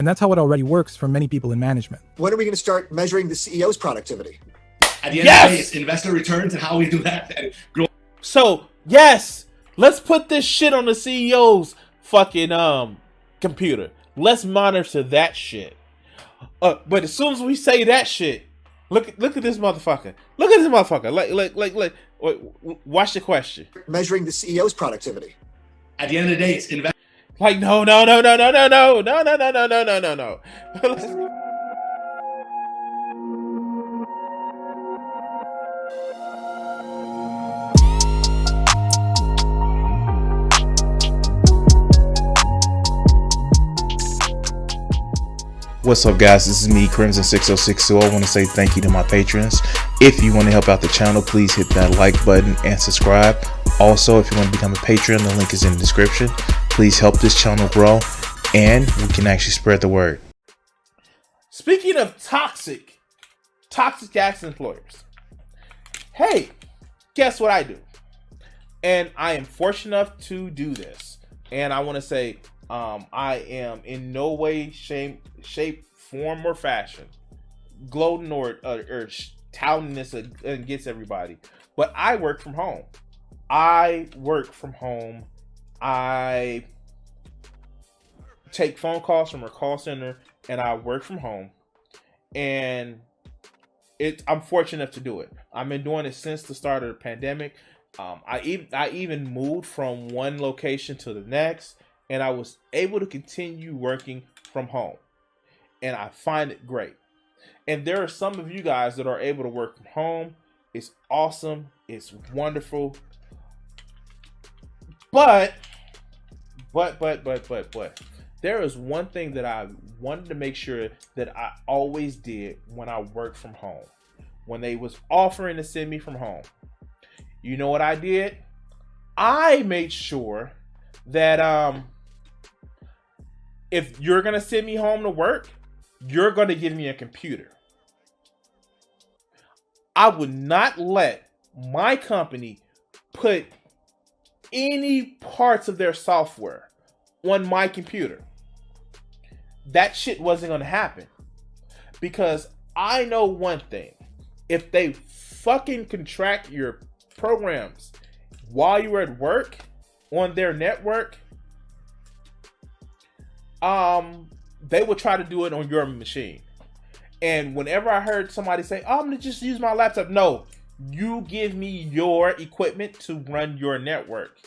And that's how it already works for many people in management. When are we going to start measuring the CEO's productivity? At the end of the day, it's investor returns and how we do that. So, yes, let's put this shit on the CEO's fucking computer. Let's monitor that shit. But as soon as we say that shit, look at this motherfucker. Look at this motherfucker. Like, watch the question. Measuring the CEO's productivity. At the end of the day, it's investor. Like, no. What's up, guys? This is me, Crimson6062. I want to say thank you to my patrons. If you want to help out the channel, please hit that like button and subscribe. Also, if you want to become a patron, the link is in the description. Please help this channel grow and we can actually spread the word. Speaking of toxic ass employers, hey, guess what I do? And I am fortunate enough to do this. And I want to say, I am in no way, shape, form, or fashion gloating or touting this against everybody. But I work from home. I take phone calls from a call center, and I work from home. And I'm fortunate enough to do it. I've been doing it since the start of the pandemic. I even moved from one location to the next, and I was able to continue working from home. And I find it great. And there are some of you guys that are able to work from home. It's awesome. It's wonderful. But there is one thing that I wanted to make sure that I always did when I worked from home. When they was offering to send me from home. You know what I did? I made sure that if you're going to send me home to work, you're going to give me a computer. I would not let my company put any parts of their software on my computer. That shit wasn't going to happen. Because I know one thing. If they fucking contract your programs while you're at work on their network, they will try to do it on your machine. And whenever I heard somebody say, "Oh, I'm gonna just use my laptop," no, you give me your equipment to run your network.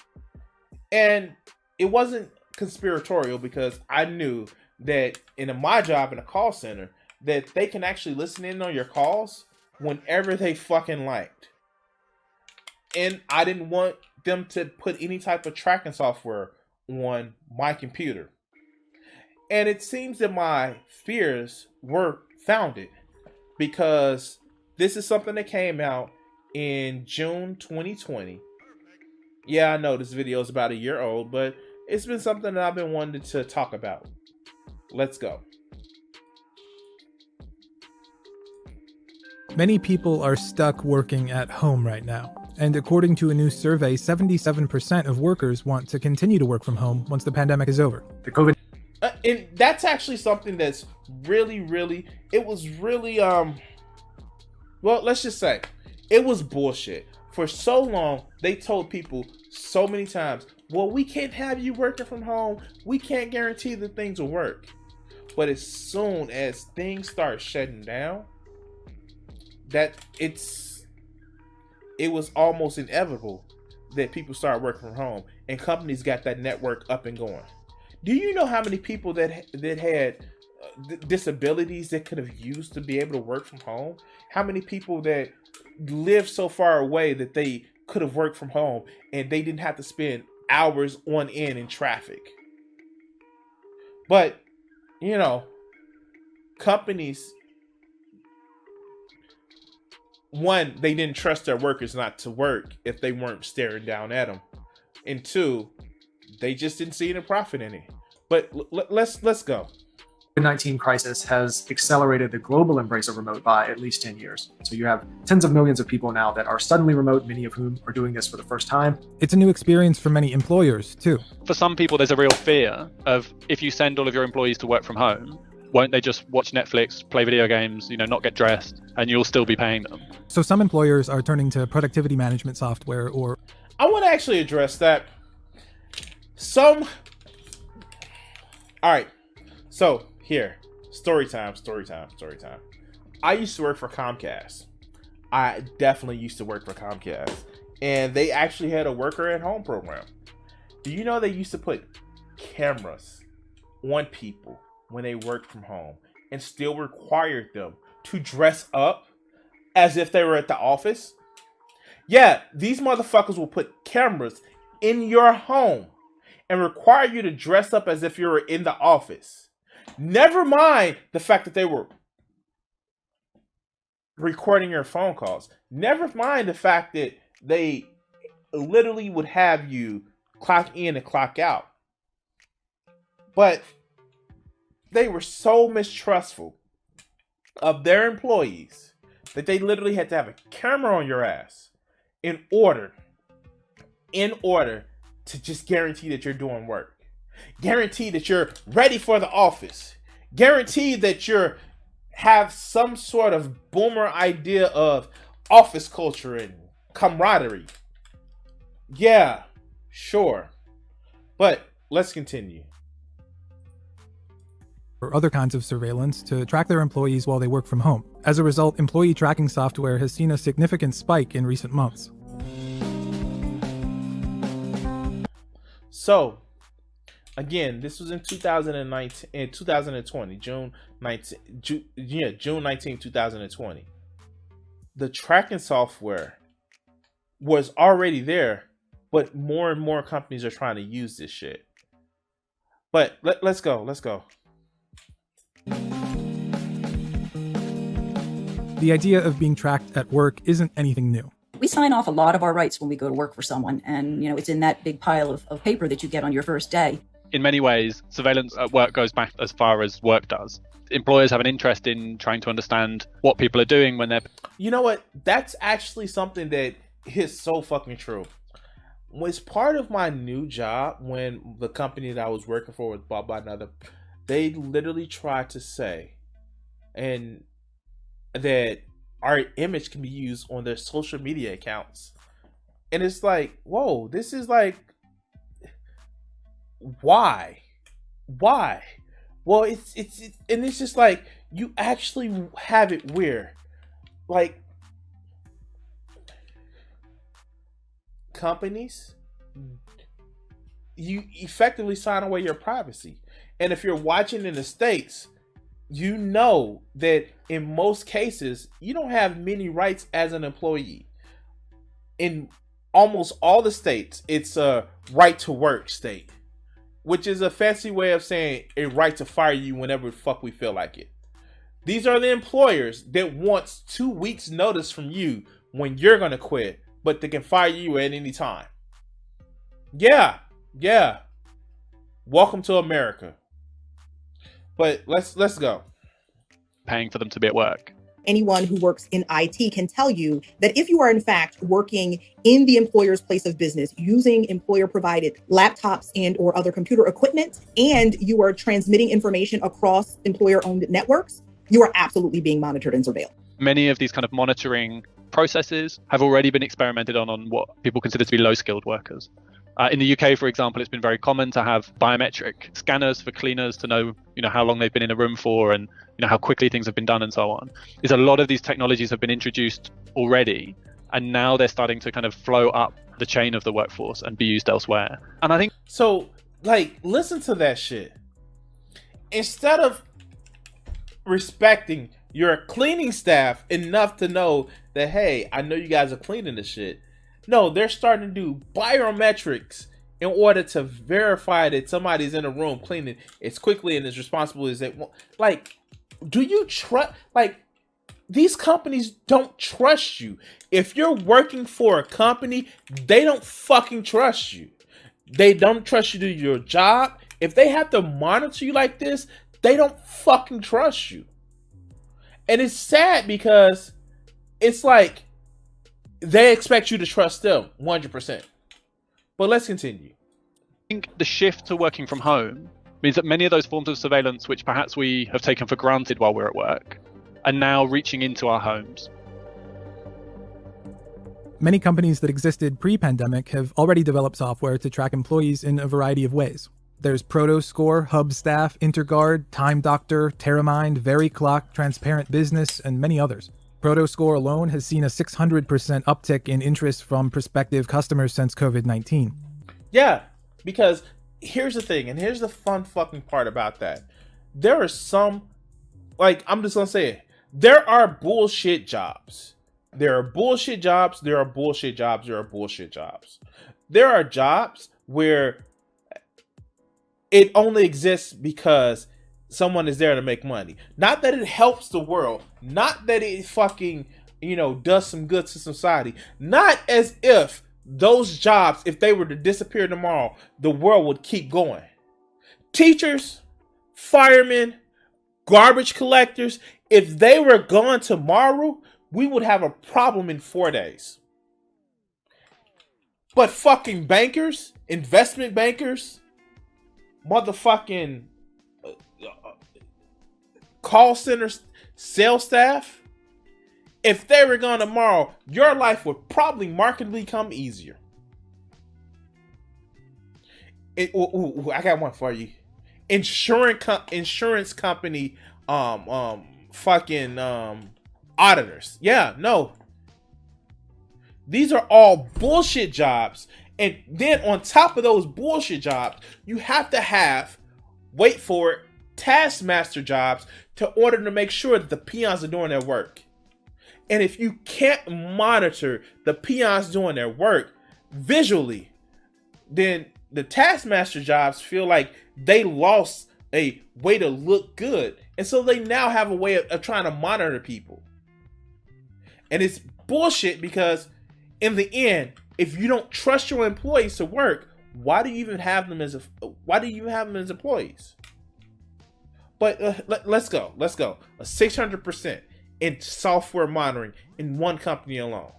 And it wasn't conspiratorial, because I knew that in my job in a call center, that they can actually listen in on your calls whenever they fucking liked. And I didn't want them to put any type of tracking software on my computer. And it seems that my fears were founded, because this is something that came out in June 2020. Yeah, I know this video is about a year old, but it's been something that I've been wanting to talk about. Let's go. Many people are stuck working at home right now. And according to a new survey, 77% of workers want to continue to work from home once the pandemic is over. And that's actually something that's really, well, let's just say, it was bullshit. For so long, they told people so many times, well, we can't have you working from home. We can't guarantee that things will work. But as soon as things start shutting down, that it was almost inevitable that people start working from home, and companies got that network up and going. Do you know how many people that had disabilities that could have used to be able to work from home? How many people that lived so far away that they could have worked from home and they didn't have to spend hours on end in traffic? But, you know, companies, one, they didn't trust their workers not to work if they weren't staring down at them. And two, they just didn't see any profit in it. But let's go. COVID-19 crisis has accelerated the global embrace of remote by at least 10 years. So you have tens of millions of people now that are suddenly remote, many of whom are doing this for the first time. It's a new experience for many employers, too. For some people, there's a real fear of if you send all of your employees to work from home, won't they just watch Netflix, play video games, not get dressed, and you'll still be paying them? So some employers are turning to productivity management software or... I want to actually address that. All right. So here, story time. I used to work for Comcast. I definitely used to work for Comcast. And they actually had a worker at home program. Do you know they used to put cameras on people when they worked from home and still required them to dress up as if they were at the office? Yeah, these motherfuckers will put cameras in your home and require you to dress up as if you were in the office. Never mind the fact that they were recording your phone calls. Never mind the fact that they literally would have you clock in and clock out. But they were so mistrustful of their employees that they literally had to have a camera on your ass in order to just guarantee that you're doing work. Guarantee that you're ready for the office. Guarantee that you have some sort of boomer idea of office culture and camaraderie. Yeah, sure. But let's continue. Or other kinds of surveillance to track their employees while they work from home. As a result, employee tracking software has seen a significant spike in recent months. So, again, this was in 2019 and 2020, June 19, 2020. The tracking software was already there, but more and more companies are trying to use this shit. But let's go. The idea of being tracked at work isn't anything new. We sign off a lot of our rights when we go to work for someone. And, it's in that big pile of paper that you get on your first day. In many ways, surveillance at work goes back as far as work does. Employers have an interest in trying to understand what people are doing when they're... You know what? That's actually something that is so fucking true. Was part of my new job when the company that I was working for was bought by another. They literally tried to say and that our image can be used on their social media accounts. And it's like, whoa, this is like, why? Well, it's and it's just like, you actually have it where, like, companies, you effectively sign away your privacy. And if you're watching in the States, you know that in most cases, you don't have many rights as an employee. In almost all the states, it's a right to work state, which is a fancy way of saying a right to fire you whenever the fuck we feel like it. These are the employers that wants 2 weeks notice from you when you're going to quit, but they can fire you at any time. Yeah. Welcome to America. But let's go. Paying for them to be at work. Anyone who works in IT can tell you that if you are in fact working in the employer's place of business using employer provided laptops and or other computer equipment, and you are transmitting information across employer owned networks, you are absolutely being monitored and surveilled. Many of these kind of monitoring processes have already been experimented on what people consider to be low skilled workers. In the UK, for example, it's been very common to have biometric scanners for cleaners to know, how long they've been in a room for and, how quickly things have been done and so on. Is a lot of these technologies have been introduced already, and now they're starting to kind of flow up the chain of the workforce and be used elsewhere. And I think... So, listen to that shit. Instead of respecting your cleaning staff enough to know that, hey, I know you guys are cleaning this shit. No, they're starting to do biometrics in order to verify that somebody's in a room cleaning as quickly and as responsible as they want. Do you trust? These companies don't trust you. If you're working for a company, they don't fucking trust you. They don't trust you to do your job. If they have to monitor you like this, They don't fucking trust you. And it's sad because it's like they expect you to trust them 100%. But let's continue. I think the shift to working from home means that many of those forms of surveillance, which perhaps we have taken for granted while we're at work, are now reaching into our homes. Many companies that existed pre-pandemic have already developed software to track employees in a variety of ways. There's ProtoScore, HubStaff, InterGuard, Time Doctor, Terramind, VeryClock, Transparent Business, and many others. ProtoScore alone has seen a 600% uptick in interest from prospective customers since COVID-19. Yeah, because here's the thing, and here's the fun fucking part about that. There are some, like, I'm just gonna say it. There are bullshit jobs. There are bullshit jobs. There are bullshit jobs. There are bullshit jobs. There are jobs where it only exists because someone is there to make money. Not that it helps the world. Not that it fucking, does some good to society. Not as if those jobs, if they were to disappear tomorrow, the world would keep going. Teachers, firemen, garbage collectors, if they were gone tomorrow, we would have a problem in 4 days. But fucking bankers, investment bankers, motherfucking call centers, sales staff, if they were gone tomorrow, your life would probably markedly become easier. I got one for you. Insurance company, auditors. Yeah, no. These are all bullshit jobs. And then on top of those bullshit jobs, you have to have, wait for it, taskmaster jobs to order to make sure that the peons are doing their work. And if you can't monitor the peons doing their work visually, then the taskmaster jobs feel like they lost a way to look good. And so they now have a way of trying to monitor people. And it's bullshit because in the end, if you don't trust your employees to work, why do you even have them as employees? But let's go. A 600% in software monitoring in one company alone.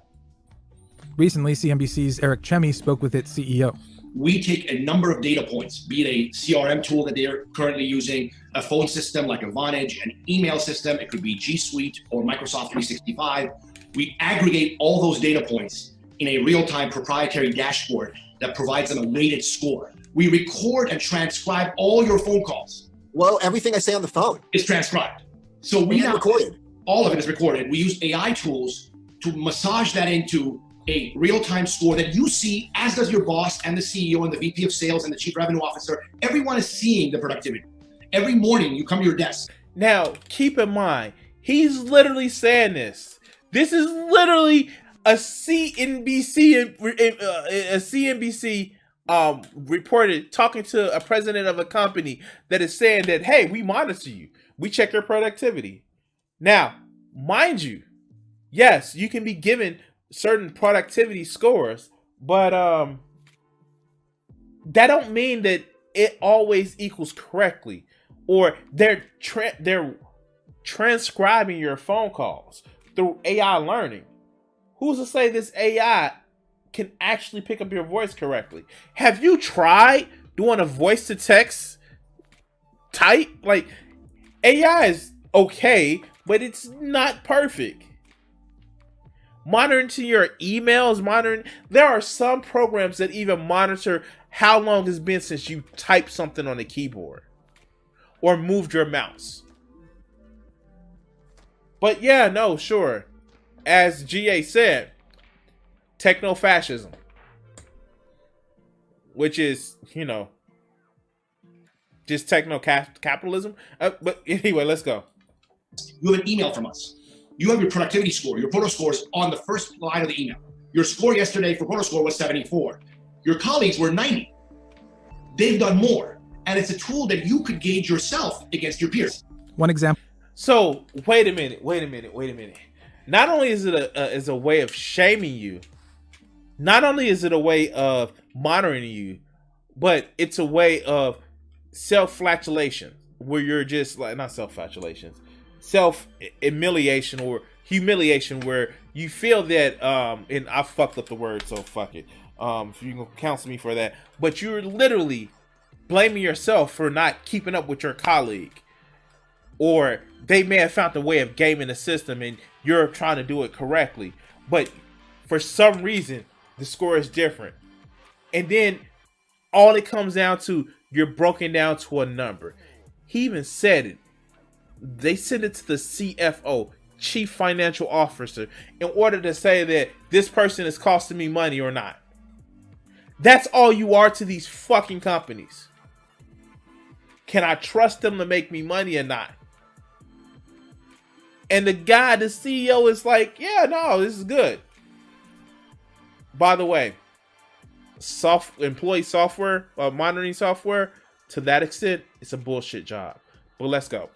Recently, CNBC's Eric Chemi spoke with its CEO. We take a number of data points, be it a CRM tool that they're currently using, a phone system like a Vonage, an email system, it could be G Suite or Microsoft 365. We aggregate all those data points in a real-time proprietary dashboard that provides them a weighted score. We record and transcribe all your phone calls. Well, everything I say on the phone is transcribed. So we now recorded. All of it is recorded. We use AI tools to massage that into a real-time score that you see, as does your boss and the CEO and the VP of sales and the chief revenue officer. Everyone is seeing the productivity. Every morning you come to your desk. Now, keep in mind, he's literally saying this. This is literally a CNBC reported talking to a president of a company that is saying that, hey, we monitor you. We check your productivity. Now, mind you, yes, you can be given certain productivity scores, but that don't mean that it always equals correctly, or they're transcribing your phone calls through AI learning. Who's to say this AI can actually pick up your voice correctly? Have you tried doing a voice to text type? Like, AI is okay, but it's not perfect. Monitoring to your emails, there are some programs that even monitor how long it's been since you typed something on the keyboard or moved your mouse. But yeah, no, sure. As GA said, techno-fascism, which is, just techno-capitalism. But anyway, let's go. You have an email from us. You have your productivity score, your Proto scores on the first line of the email. Your score yesterday for Proto score was 74. Your colleagues were 90. They've done more. And it's a tool that you could gauge yourself against your peers. One example. So wait a minute. Not only is it a way of shaming you, not only is it a way of monitoring you, but it's a way of self-flagellation. where you're just like, not self-flatulations, self-humiliation or humiliation, where you feel that, and I fucked up the word, so fuck it. If you can counsel me for that, but you're literally blaming yourself for not keeping up with your colleague, or they may have found a way of gaming the system and you're trying to do it correctly, but for some reason the score is different. And then all it comes down to, you're broken down to a number. He even said it. They send it to the CFO, Chief Financial Officer, in order to say that this person is costing me money or not. That's all you are to these fucking companies. Can I trust them to make me money or not? And the guy, the CEO, is like, yeah, no, this is good. By the way, employee software, monitoring software, to that extent, it's a bullshit job. But let's go.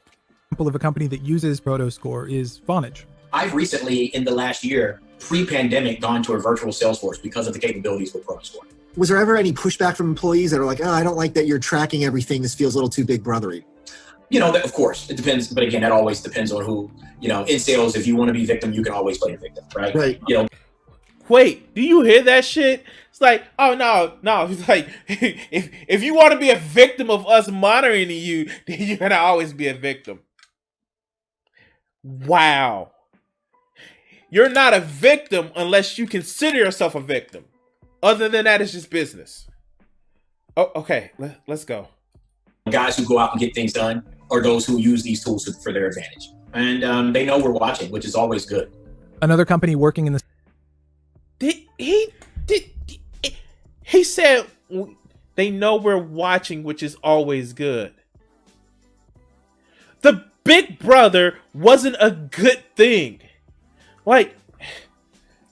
Example of a company that uses ProtoScore is Vonage. I've recently, in the last year, pre-pandemic, gone to a virtual Salesforce because of the capabilities with ProtoScore. Was there ever any pushback from employees that are like, oh, I don't like that you're tracking everything. This feels a little too big brothery? You know, of course, it depends. But again, that always depends on who, you know, in sales, if you want to be victim, you can always play a victim, right? Right. You know. Wait, do you hear that shit? It's like, oh, no. It's like, if you want to be a victim of us monitoring you, then you're going to always be a victim. Wow. You're not a victim unless you consider yourself a victim. Other than that, it's just business. Oh, okay, let's go. Guys who go out and get things done are those who use these tools for their advantage. And they know we're watching, which is always good. Another company working in the... He said they know we're watching, which is always good. The Big Brother wasn't a good thing. Like,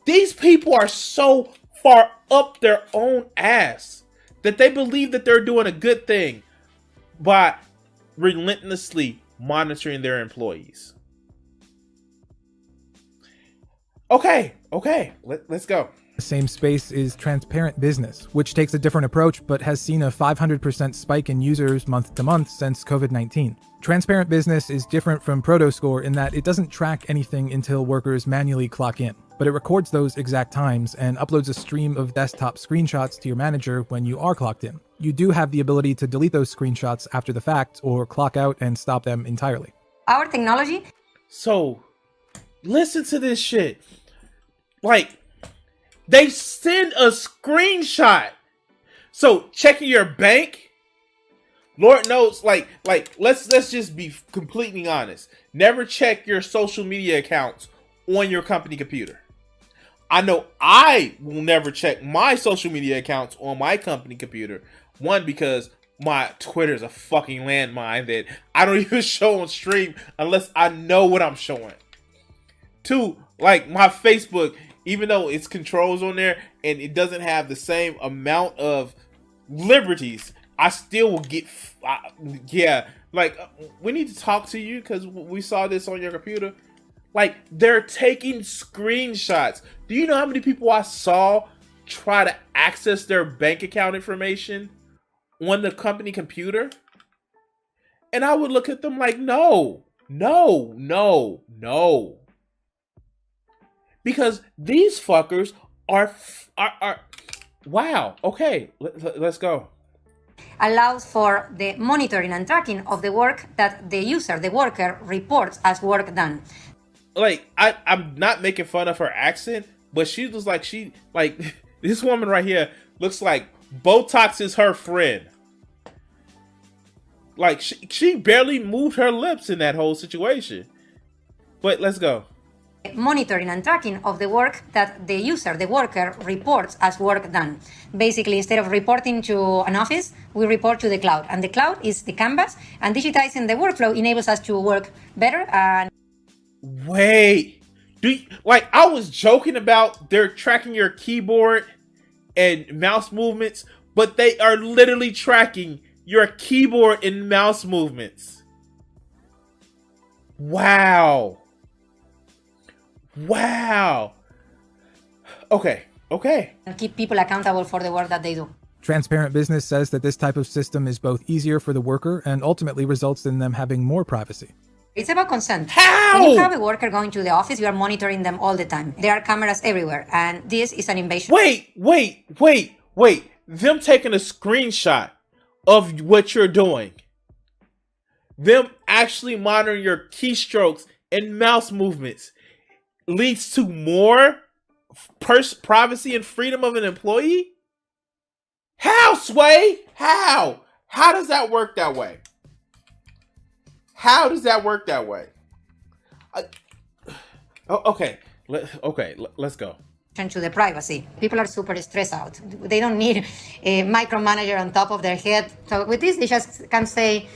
these people are so far up their own ass that they believe that they're doing a good thing by relentlessly monitoring their employees. Okay, let's go. The same space is Transparent Business, which takes a different approach but has seen a 500% spike in users month to month since COVID-19. Transparent Business is different from ProtoScore in that it doesn't track anything until workers manually clock in, but it records those exact times and uploads a stream of desktop screenshots to your manager when you are clocked in. You do have the ability to delete those screenshots after the fact or clock out and stop them entirely. Our technology. So, listen to this shit. Like, they send a screenshot. So, checking your bank, Lord knows, like let's just be completely honest. Never check your social media accounts on your company computer. I know I will never check my social media accounts on my company computer. One, because my Twitter is a fucking landmine that I don't even show on stream unless I know what I'm showing. Two, like my Facebook, even though it's controls on there and it doesn't have the same amount of liberties, I still will get, we need to talk to you because we saw this on your computer. Like, they're taking screenshots. Do you know how many people I saw try to access their bank account information on the company computer? And I would look at them like, no. Because these fuckers are wow. Okay, let's go. Allows for the monitoring and tracking of the work that the user, the worker, reports as work done. Like, I'm not making fun of her accent, but she looks like this woman right here looks like Botox is her friend. Like, she barely moved her lips in that whole situation. But let's go. Monitoring and tracking of the work that the user, the worker, reports as work done. Basically, instead of reporting to an office, we report to the cloud. And the cloud is the canvas, and digitizing the workflow enables us to work better. And wait, I was joking about they're tracking your keyboard and mouse movements, but they are literally tracking your keyboard and mouse movements. Wow. Okay. and keep people accountable for the work that they do. Transparent Business says that this type of system is both easier for the worker and ultimately results in them having more privacy. It's about consent. How? When you have a worker going to the office, you are monitoring them all the time. There are cameras everywhere, and this is an invasion. Wait. Them taking a screenshot of what you're doing. Them actually monitoring your keystrokes and mouse movements leads to more privacy and freedom of an employee? How, Sway? How? How does that work that way? How does that work that way? Okay, let's go. To the privacy. People are super stressed out. They don't need a micromanager on top of their head. So with this, they just can say,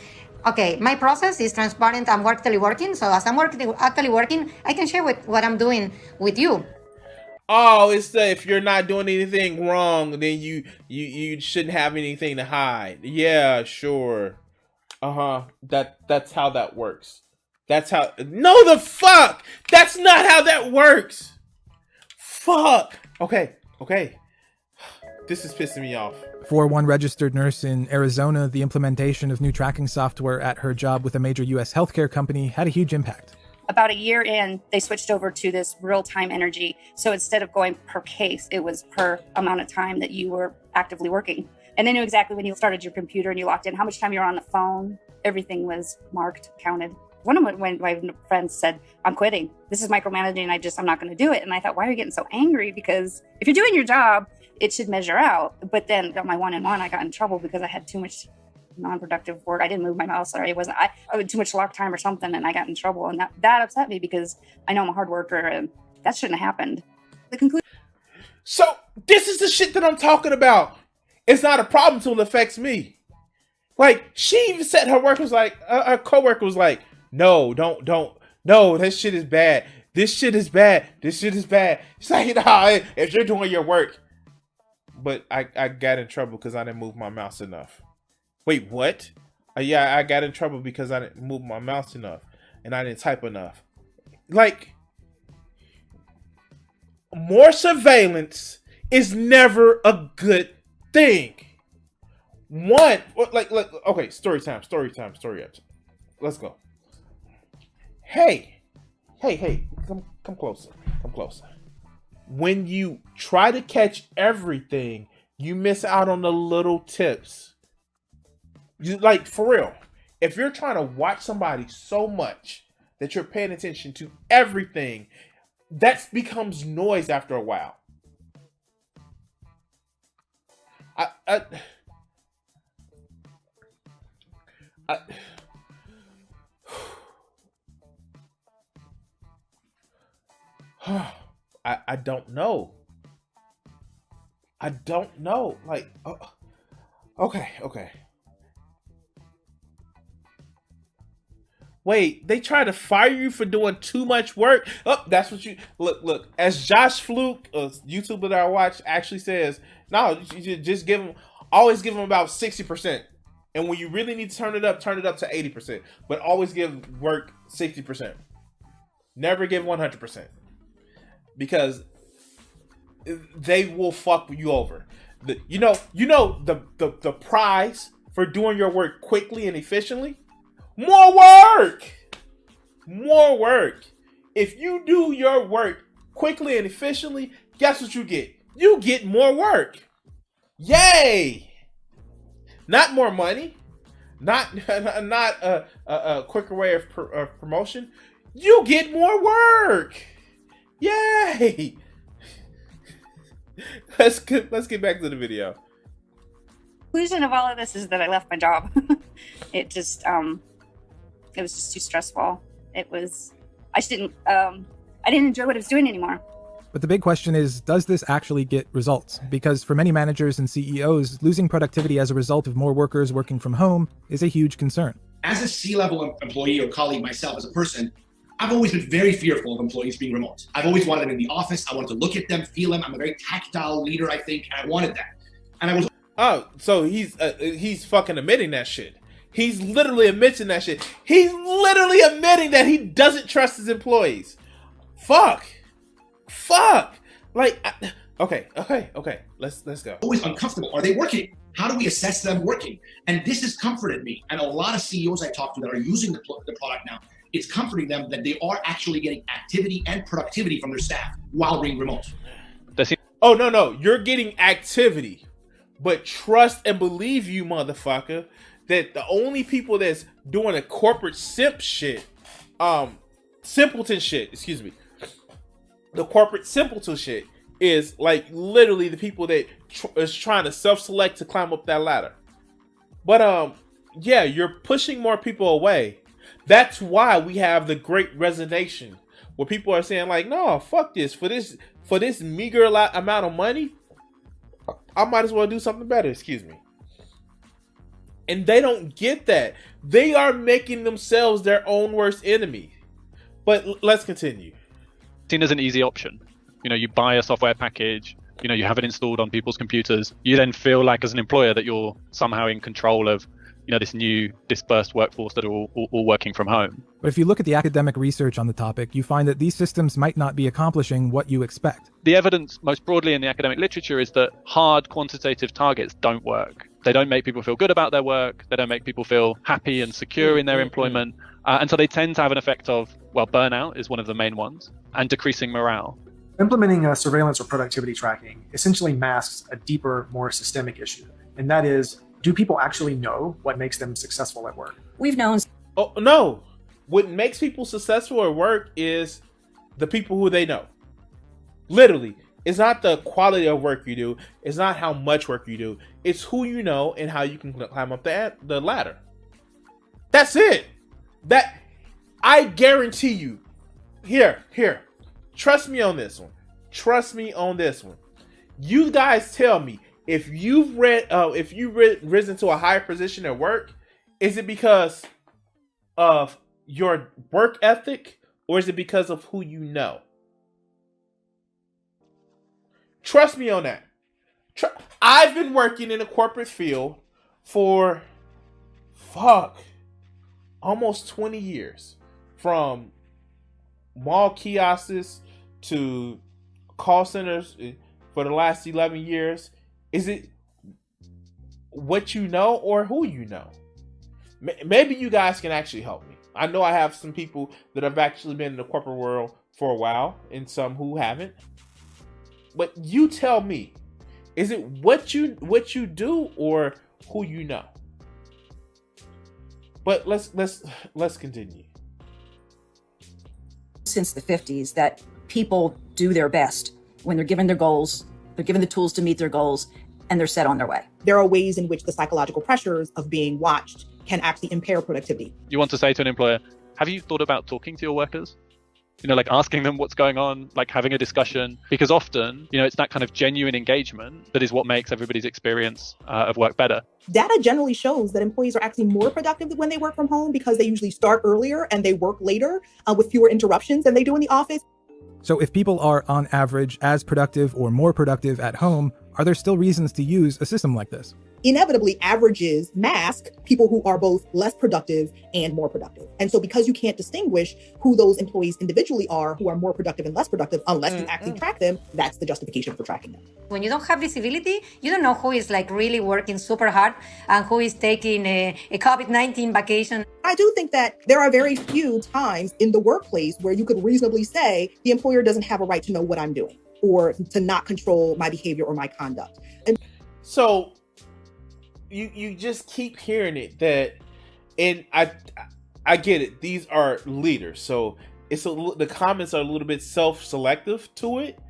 okay, my process is transparent. I'm actually working. So as I'm actually working, I can share what I'm doing with you. Oh, it's the if you're not doing anything wrong, then you shouldn't have anything to hide. Yeah, sure. That's how that works. That's how. No, the fuck. That's not how that works. Fuck. Okay. This is pissing me off. For one registered nurse in Arizona, the implementation of new tracking software at her job with a major U.S. healthcare company had a huge impact. About a year in, they switched over to this real-time energy. So instead of going per case, it was per amount of time that you were actively working. And they knew exactly when you started your computer and you logged in, how much time you were on the phone. Everything was marked, counted. One of my friends said, I'm quitting. This is micromanaging. I'm not going to do it. And I thought, why are you getting so angry? Because if you're doing your job, it should measure out. But then on my one-on-one, I got in trouble because I had too much non-productive work. I didn't move my mouse, or I had too much lock time or something, and I got in trouble. And that upset me because I know I'm a hard worker and that shouldn't have happened. The conclusion. So this is the shit that I'm talking about. It's not a problem until it affects me. Like, she even said her coworker was like, no, don't, no, that shit is bad. This shit is bad. She's like, nah, if you're doing your work. But I got in trouble because I didn't move my mouse enough. Wait, what? Yeah, I got in trouble because I didn't move my mouse enough and I didn't type enough. Like, more surveillance is never a good thing. Okay, story time. Let's go. Hey, come closer. When you try to catch everything, you miss out on the little tips. Like, for real, if you're trying to watch somebody so much that you're paying attention to everything, that becomes noise after a while. I don't know. Like, okay. Wait, they try to fire you for doing too much work? Oh, that's what you... Look. As Josh Fluke, a YouTuber that I watch, actually says, no, you just always give them about 60%. And when you really need to turn it up to 80%. But always give work 60%. Never give 100%. Because they will fuck you over. The prize for doing your work quickly and efficiently? More work. If you do your work quickly and efficiently, guess what you get? You get more work. Yay! Not more money. Not a quicker way of promotion. You get more work. Yay! Let's get back to the video. Conclusion of all of this is that I left my job. It just it was just too stressful. I didn't enjoy what I was doing anymore. But the big question is, does this actually get results? Because for many managers and CEOs, losing productivity as a result of more workers working from home is a huge concern. As a C-level employee or colleague myself, as a person, I've always been very fearful of employees being remote. I've always wanted them in the office. I wanted to look at them, feel them. I'm a very tactile leader, I think, and I wanted that. And I was... Oh, so he's fucking admitting that shit. He's literally admitting that shit. He's literally admitting that he doesn't trust his employees. Fuck. Like, okay. Let's go. Always uncomfortable. Are they working? How do we assess them working? And this has comforted me. And a lot of CEOs I talk to that are using the product now, it's comforting them that they are actually getting activity and productivity from their staff while being remote. Oh, no. You're getting activity. But trust and believe you, motherfucker, that the only people that's doing a corporate simpleton shit, the corporate simpleton shit is like literally the people that is trying to self-select to climb up that ladder. But yeah, you're pushing more people away. That's why we have the Great Resignation, where people are saying like, no, fuck this. For this meager amount of money, I might as well do something better. And they don't get that. They are making themselves their own worst enemy. But let's continue. Seen as an easy option. You buy a software package, you have it installed on people's computers. You then feel like as an employer that you're somehow in control of, this new dispersed workforce that are all working from home. But if you look at the academic research on the topic, you find that these systems might not be accomplishing what you expect. The evidence most broadly in the academic literature is that hard quantitative targets don't work. They don't make people feel good about their work. They don't make people feel happy and secure in their employment. And so they tend to have an effect of, burnout is one of the main ones, and decreasing morale. Implementing surveillance or productivity tracking essentially masks a deeper, more systemic issue. And that is, do people actually know what makes them successful at work? We've known. Oh, no. What makes people successful at work is the people who they know. Literally. It's not the quality of work you do. It's not how much work you do. It's who you know and how you can climb up the ladder. That's it. That I guarantee you. Here. Trust me on this one. You guys tell me, if you've risen to a higher position at work, is it because of your work ethic or is it because of who you know? Trust me on that. I've been working in the corporate field for almost 20 years, from mall kiosks to call centers for the last 11 years. Is it what you know or who you know? Maybe you guys can actually help me. I know I have some people that have actually been in the corporate world for a while and some who haven't. But you tell me, is it what you do or who you know? But let's continue. Since the 50s, that people do their best when they're given their goals, they're given the tools to meet their goals, and they're set on their way. There are ways in which the psychological pressures of being watched can actually impair productivity. You want to say to an employer, have you thought about talking to your workers? Like asking them what's going on, like having a discussion, because often, it's that kind of genuine engagement that is what makes everybody's experience of work better. Data generally shows that employees are actually more productive when they work from home because they usually start earlier and they work later with fewer interruptions than they do in the office. So if people are on average as productive or more productive at home, are there still reasons to use a system like this? Inevitably, averages mask people who are both less productive and more productive. And so because you can't distinguish who those employees individually are, who are more productive and less productive, unless you actually track them, that's the justification for tracking them. When you don't have visibility, you don't know who is really working super hard and who is taking a COVID-19 vacation. I do think that there are very few times in the workplace where you could reasonably say the employer doesn't have a right to know what I'm doing or to not control my behavior or my conduct. And so you just keep hearing it and I get it. These are leaders, so the comments are a little bit self-selective to it,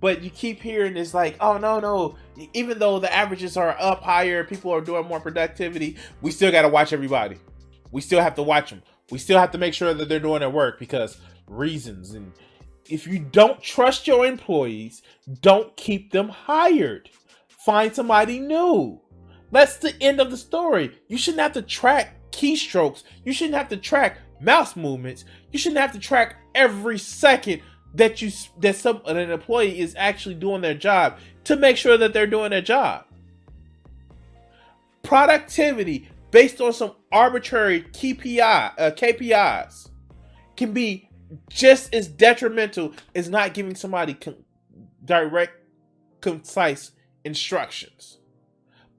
but you keep hearing it's like, oh no, even though the averages are up higher, people are doing more productivity, we still got to watch everybody. We still have to watch them. We still have to make sure that they're doing their work because reasons. And if you don't trust your employees, don't keep them hired. Find somebody new. That's the end of the story. You shouldn't have to track keystrokes. You shouldn't have to track mouse movements. You shouldn't have to track every second that an employee is actually doing their job to make sure that they're doing their job. Productivity based on some arbitrary KPIs can be just as detrimental as not giving somebody direct, concise instructions.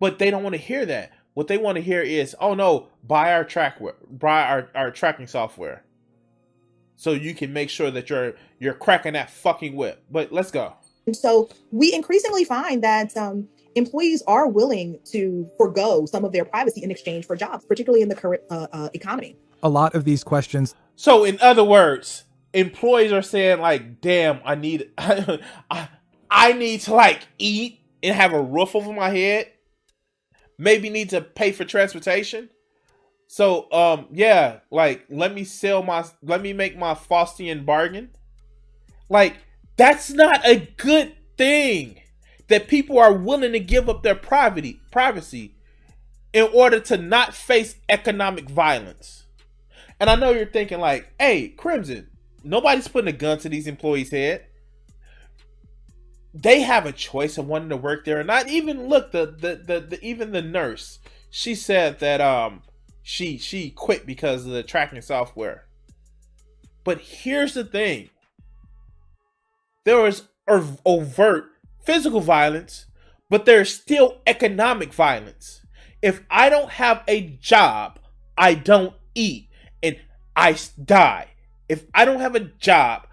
But they don't want to hear that. What they want to hear is, oh no, buy our tracking software, so you can make sure that you're cracking that fucking whip. But let's go. And so we increasingly find that employees are willing to forego some of their privacy in exchange for jobs, particularly in the current economy. A lot of these questions. So in other words, employees are saying like, damn, I need to like eat and have a roof over my head. Maybe need to pay for transportation. So yeah, like let me make my Faustian bargain. Like that's not a good thing that people are willing to give up their privacy in order to not face economic violence. And I know you're thinking like, hey, Crimson, nobody's putting a gun to these employees' head. They have a choice of wanting to work there or not. Even look, even the nurse, she said that she quit because of the tracking software. But here's the thing. There was overt physical violence, but there's still economic violence. If I don't have a job, I don't eat and I die. If I don't have a job,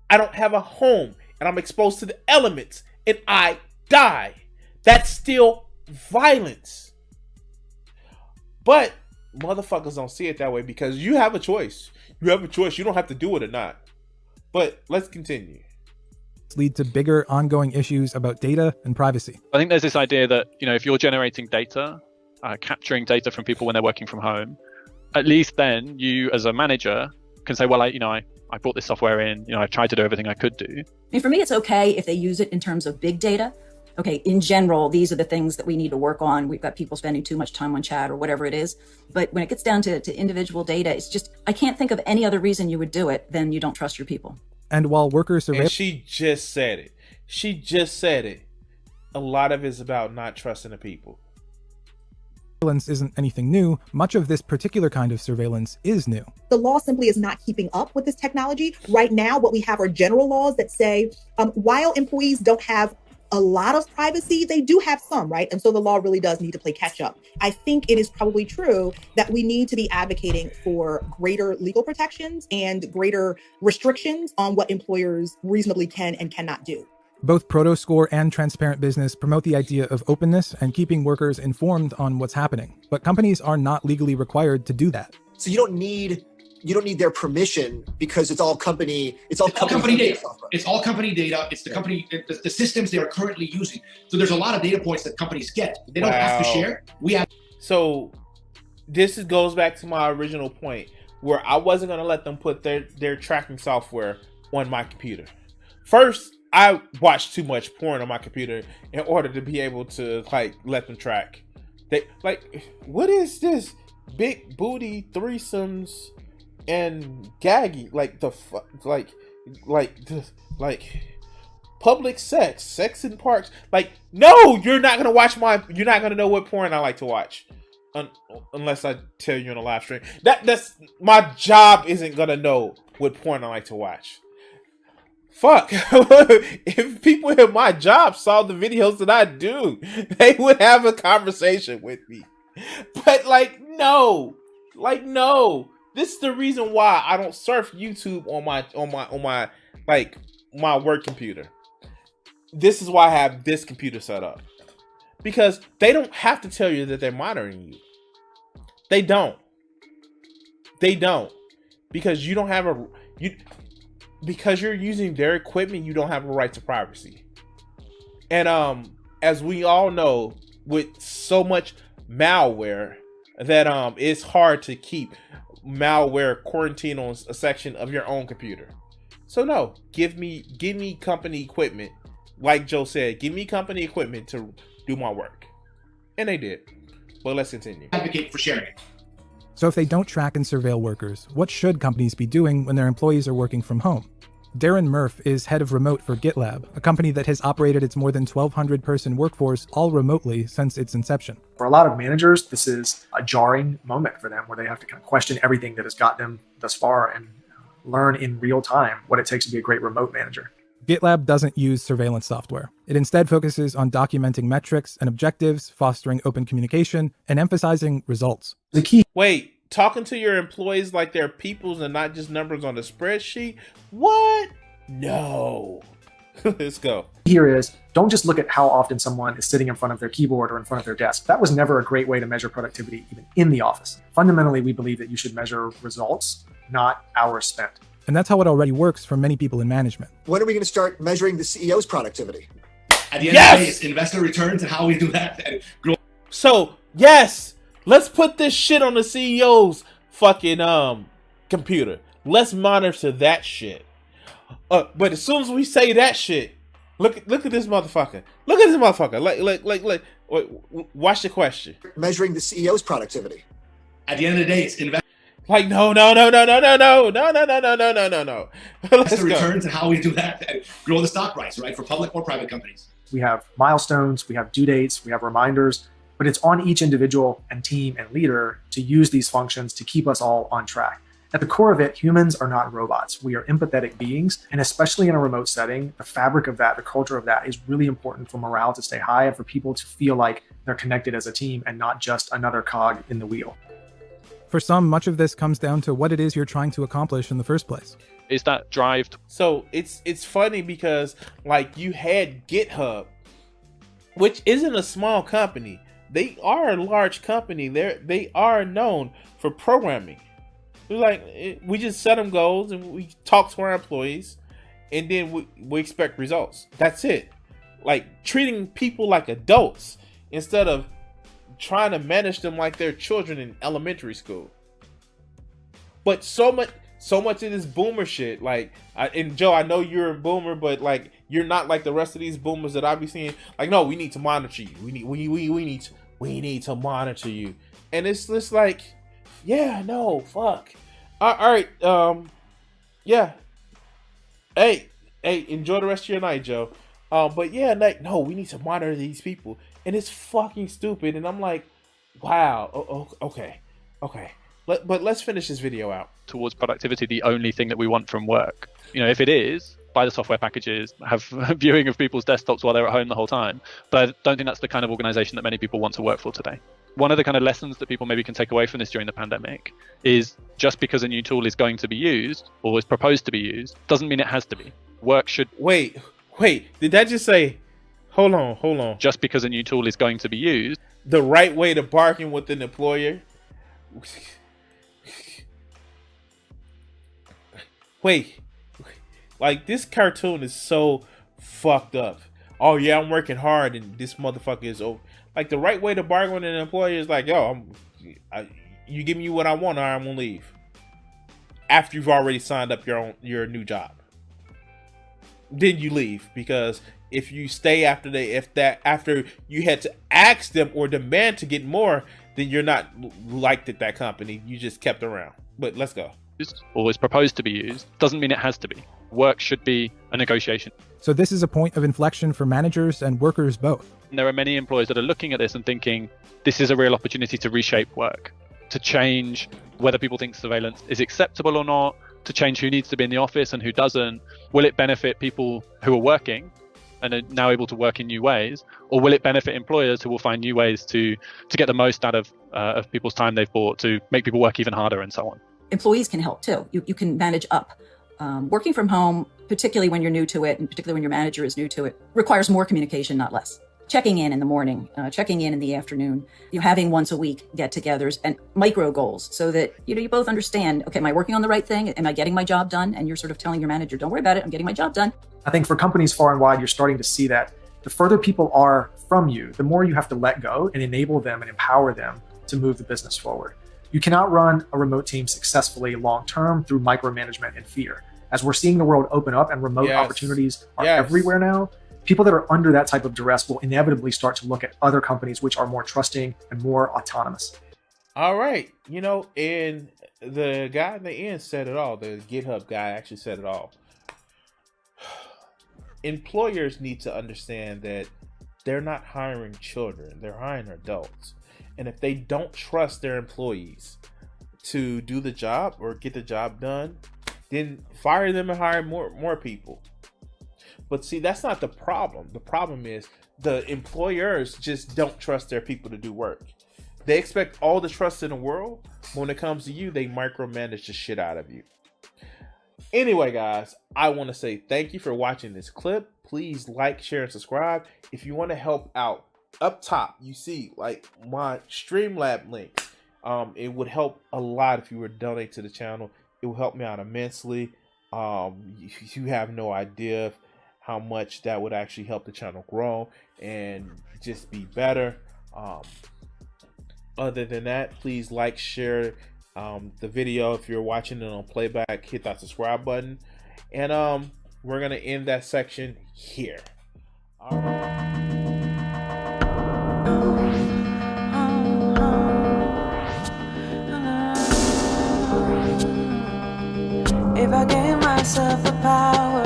I don't have a home and I'm exposed to the elements and I die. That's still violence. But motherfuckers don't see it that way because you have a choice. You have a choice. You don't have to do it or not. But let's continue. Lead to bigger ongoing issues about data and privacy. I think there's this idea that, if you're generating data, capturing data from people when they're working from home, at least then you as a manager can say, well, I brought this software in, I've tried to do everything I could do. I mean, for me, it's okay if they use it in terms of big data. Okay, in general, these are the things that we need to work on. We've got people spending too much time on chat or whatever it is. But when it gets down to individual data, it's just, I can't think of any other reason you would do it than you don't trust your people. And while worker surveillance... And she just said it. A lot of it's about not trusting the people. Surveillance isn't anything new. Much of this particular kind of surveillance is new. The law simply is not keeping up with this technology. Right now, what we have are general laws that say, while employees don't have a lot of privacy, they do have some, right? And so the law really does need to play catch up. I think it is probably true that we need to be advocating for greater legal protections and greater restrictions on what employers reasonably can and cannot do. Both ProtoScore and Transparent Business promote the idea of openness and keeping workers informed on what's happening, but companies are not legally required to do that. So you don't need their permission because it's all company data. It's all company data. It's the company, the systems they are currently using. So there's a lot of data points that companies get. They don't have to share. We have. So this goes back to my original point where I wasn't going to let them put their tracking software on my computer. First, I watch too much porn on my computer in order to be able to let them track. What is this? Big booty threesomes and gaggy, public sex in parks. No, you're not gonna know what porn I like to watch, unless I tell you on a live stream. That's my job. Isn't gonna know what porn I like to watch. Fuck. If people in my job saw the videos that I do, they would have a conversation with me. But no. This is the reason why I don't surf YouTube on my my work computer. This is why I have this computer set up. Because they don't have to tell you that they're monitoring you. They don't. Because you don't have because you're using their equipment, you don't have a right to privacy. And as we all know, with so much malware that it's hard to keep malware quarantined on a section of your own computer. So no, give me company equipment. Like Joe said, give me company equipment to do my work. And they did. But let's continue. Advocate for sharing it. So if they don't track and surveil workers, what should companies be doing when their employees are working from home? Darren Murph is head of remote for GitLab, a company that has operated its more than 1,200 person workforce all remotely since its inception. For a lot of managers, this is a jarring moment for them where they have to kind of question everything that has got them thus far and learn in real time what it takes to be a great remote manager. GitLab doesn't use surveillance software. It instead focuses on documenting metrics and objectives, fostering open communication, and emphasizing results. The key Wait, talking to your employees like they're peoples and not just numbers on a spreadsheet? What? No. Let's go. here is don't just look at how often someone is sitting in front of their keyboard or in front of their desk. That was never a great way to measure productivity, even in the office. Fundamentally, we believe that you should measure results, not hours spent. And that's how it already works for many people in management. When are we going to start measuring the CEO's productivity? At the end of the day, it's investor returns and how we do that. And So, yes, let's put this shit on the CEO's fucking computer. Let's monitor that shit. But as soon as we say that shit, look at this motherfucker. Look at this motherfucker. Like, watch the question. Measuring the CEO's productivity. at the end of the day, it's investor Like, no. Let's returns and how we do that and grow the stock price, right? For public or private companies. We have milestones, we have due dates, we have reminders, but it's on each individual and team and leader to use these functions to keep us all on track. At the core of it, humans are not robots. We are empathetic beings, and especially in a remote setting, the fabric of that, the culture of that is really important for morale to stay high and for people to feel like they're connected as a team and not just another cog in the wheel. For some, much of this comes down to what it is you're trying to accomplish in the first place. Is that drive? So it's funny because like you had GitHub, which isn't a small company. They are a large company. They are known for programming. We just set them goals and we talk to our employees, and then we expect results. That's it. Like treating people like adults instead of trying to manage them like they're children in elementary school. But so much of this boomer shit, and Joe, I know you're a boomer, but like you're not like the rest of these boomers that I be seeing. Like, no, we need to monitor you. We need to monitor you. And it's just like, yeah, no, fuck. All right, yeah. Hey, enjoy the rest of your night, Joe. But yeah, like, no, we need to monitor these people, and it's fucking stupid. And I'm like, wow, okay. But let's finish this video out. Towards productivity, the only thing that we want from work. You know, if it is, buy the software packages, have viewing of people's desktops while they're at home the whole time. But I don't think that's the kind of organization that many people want to work for today. One of the kind of lessons that people maybe can take away from this during the pandemic is just because a new tool is going to be used or is proposed to be used, doesn't mean it has to be. Work should... Wait, did that just say... Hold on. Just because a new tool is going to be used... The right way to bargain with an employer... Wait, like this cartoon is so fucked up. Oh yeah, I'm working hard and this motherfucker is over. Like the right way to bargain with an employer is like, yo, you give me what I want or I'm gonna leave. After you've already signed up your new job, then you leave, because if you stay after you had to ask them or demand to get more, then you're not liked at that company. You just kept around. But let's go. Or is proposed to be used, doesn't mean it has to be. Work should be a negotiation. So this is a point of inflection for managers and workers both. And there are many employers that are looking at this and thinking, this is a real opportunity to reshape work, to change whether people think surveillance is acceptable or not, to change who needs to be in the office and who doesn't. Will it benefit people who are working and are now able to work in new ways, or will it benefit employers who will find new ways to get the most out of people's time they've bought, to make people work even harder and so on? Employees can help too. You can manage up. Working from home, particularly when you're new to it, and particularly when your manager is new to it, requires more communication, not less. Checking in the morning, checking in the afternoon, having once a week get-togethers and micro goals, so that you both understand, okay, am I working on the right thing? Am I getting my job done? And you're sort of telling your manager, don't worry about it, I'm getting my job done. I think for companies far and wide, you're starting to see that the further people are from you, the more you have to let go and enable them and empower them to move the business forward. You cannot run a remote team successfully long-term through micromanagement and fear. As we're seeing the world open up and remote opportunities are everywhere now, people that are under that type of duress will inevitably start to look at other companies which are more trusting and more autonomous. All right. And the guy in the end said it all. The GitHub guy actually said it all. Employers need to understand that they're not hiring children. They're hiring adults. And if they don't trust their employees to do the job or get the job done, then fire them and hire more people. But see, that's not the problem. The problem is the employers just don't trust their people to do work. They expect all the trust in the world, but when it comes to you, they micromanage the shit out of you. Anyway, guys, I want to say thank you for watching this clip. Please like, share, and subscribe. If you want to help out, up top, you see like my Streamlab link. It would help a lot if you would donate to the channel. It will help me out immensely. You have no idea how much that would actually help the channel grow and just be better. Other than that, please like, share the video. If you're watching it on playback, hit that subscribe button. And we're gonna end that section here. All right. If I gave myself the power